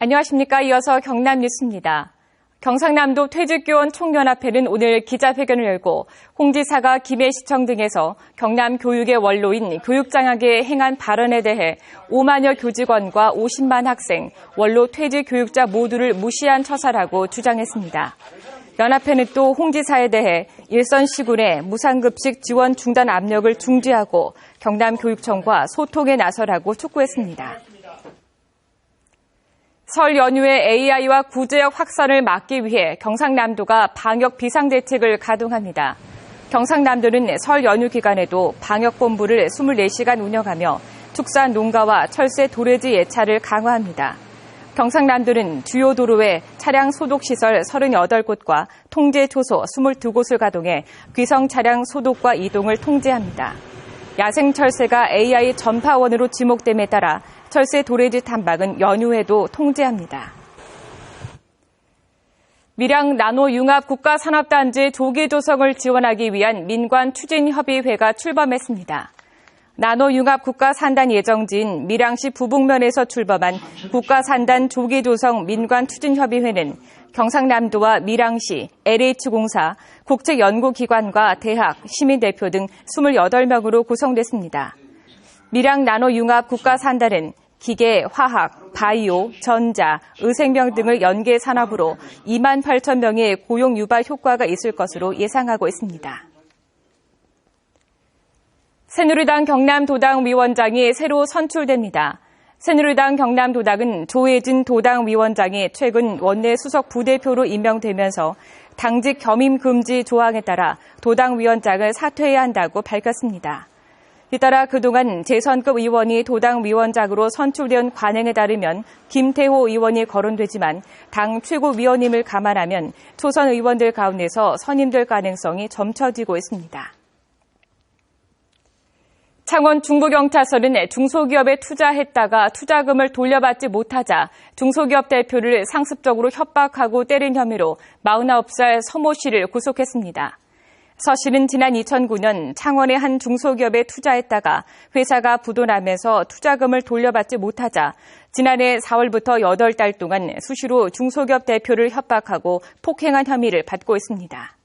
안녕하십니까. 이어서 경남 뉴스입니다. 경상남도 퇴직교원 총연합회는 오늘 기자회견을 열고 홍 지사가 김해시청 등에서 경남 교육의 원로인 교육장학에 행한 발언에 대해 5만여 교직원과 50만 학생, 원로 퇴직 교육자 모두를 무시한 처사라고 주장했습니다. 연합회는 또 홍 지사에 대해 일선 시군의 무상급식 지원 중단 압력을 중지하고 경남교육청과 소통에 나서라고 촉구했습니다. 설 연휴에 AI와 구제역 확산을 막기 위해 경상남도가 방역 비상대책을 가동합니다. 경상남도는 설 연휴 기간에도 방역본부를 24시간 운영하며 축산 농가와 철새 도래지 예찰을 강화합니다. 경상남도는 주요 도로에 차량 소독시설 38곳과 통제 초소 22곳을 가동해 귀성 차량 소독과 이동을 통제합니다. 야생 철새가 AI 전파원으로 지목됨에 따라 철새 도래지 탐방은 연휴에도 통제합니다. 밀양 나노융합 국가산업단지 조기 조성을 지원하기 위한 민관추진협의회가 출범했습니다. 나노융합 국가산단 예정지인 밀양시 부북면에서 출범한 국가산단 조기 조성 민관추진협의회는 경상남도와 밀양시, LH공사, 국책연구기관과 대학, 시민대표 등 28명으로 구성됐습니다. 밀양 나노융합 국가산단은 기계, 화학, 바이오, 전자, 의생명 등을 연계 산업으로 2만 8천 명의 고용 유발 효과가 있을 것으로 예상하고 있습니다. 새누리당 경남도당 위원장이 새로 선출됩니다. 새누리당 경남도당은 조혜진 도당 위원장이 최근 원내 수석 부대표로 임명되면서 당직 겸임 금지 조항에 따라 도당 위원장을 사퇴해야 한다고 밝혔습니다. 이따라 그동안 재선급 의원이 도당 위원장으로 선출된 관행에 따르면 김태호 의원이 거론되지만 당 최고위원임을 감안하면 초선 의원들 가운데서 선임될 가능성이 점쳐지고 있습니다. 창원 중부경찰서는 중소기업에 투자했다가 투자금을 돌려받지 못하자 중소기업 대표를 상습적으로 협박하고 때린 혐의로 49살 서모 씨를 구속했습니다. 서 씨는 지난 2009년 창원의 한 중소기업에 투자했다가 회사가 부도나면서 투자금을 돌려받지 못하자 지난해 4월부터 8달 동안 수시로 중소기업 대표를 협박하고 폭행한 혐의를 받고 있습니다.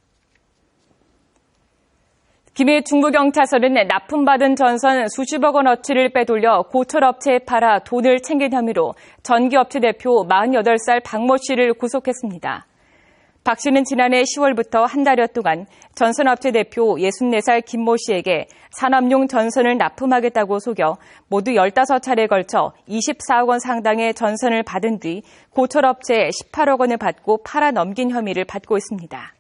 김해 중부경찰서는 납품받은 전선 수십억 원어치를 빼돌려 고철업체에 팔아 돈을 챙긴 혐의로 전기업체 대표 48살 박모 씨를 구속했습니다. 박 씨는 지난해 10월부터 한 달여 동안 전선업체 대표 64살 김모 씨에게 산업용 전선을 납품하겠다고 속여 모두 15차례에 걸쳐 24억 원 상당의 전선을 받은 뒤 고철업체에 18억 원을 받고 팔아 넘긴 혐의를 받고 있습니다.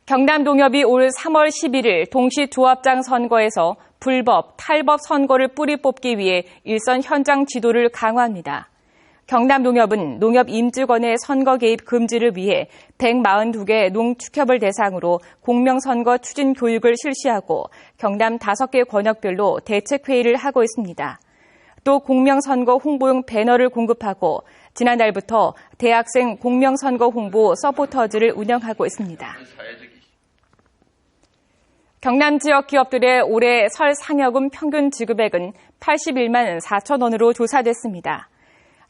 경남농협이 올 3월 11일 동시조합장 선거에서 불법, 탈법 선거를 뿌리 뽑기 위해 일선 현장 지도를 강화합니다. 경남농협은 농협 임직원의 선거 개입 금지를 위해 142개 농축협을 대상으로 공명선거 추진 교육을 실시하고 경남 5개 권역별로 대책회의를 하고 있습니다. 또 공명선거 홍보용 배너를 공급하고 지난달부터 대학생 공명선거 홍보 서포터즈를 운영하고 있습니다. 경남 지역 기업들의 올해 설 상여금 평균 지급액은 81만 4천 원으로 조사됐습니다.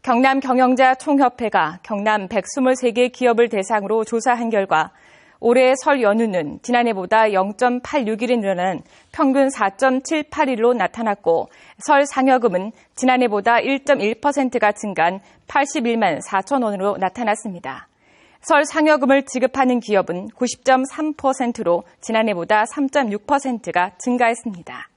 경남 경영자 총협회가 경남 123개 기업을 대상으로 조사한 결과 올해 설 연휴는 지난해보다 0.86일이 늘어난 평균 4.78일로 나타났고 설 상여금은 지난해보다 1.1%가 증가한 81만 4천 원으로 나타났습니다. 설 상여금을 지급하는 기업은 90.3%로 지난해보다 3.6%가 증가했습니다.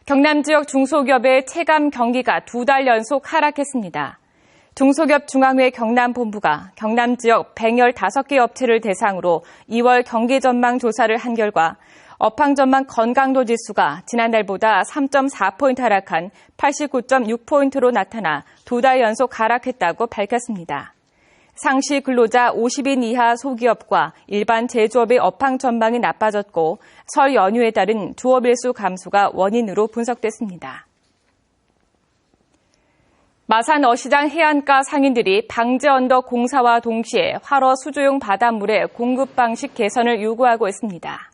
경남 지역 중소기업의 체감 경기가 2달 연속 하락했습니다. 중소기업 중앙회 경남본부가 경남 지역 115개 업체를 대상으로 2월 경기 전망 조사를 한 결과 업황 전망 건강도 지수가 지난달보다 3.4포인트 하락한 89.6포인트로 나타나 2달 연속 하락했다고 밝혔습니다. 상시 근로자 50인 이하 소기업과 일반 제조업의 업황 전망이 나빠졌고 설 연휴에 따른 조업일수 감소가 원인으로 분석됐습니다. 마산 어시장 해안가 상인들이 방제 언덕 공사와 동시에 활어 수조용 바닷물의 공급 방식 개선을 요구하고 있습니다.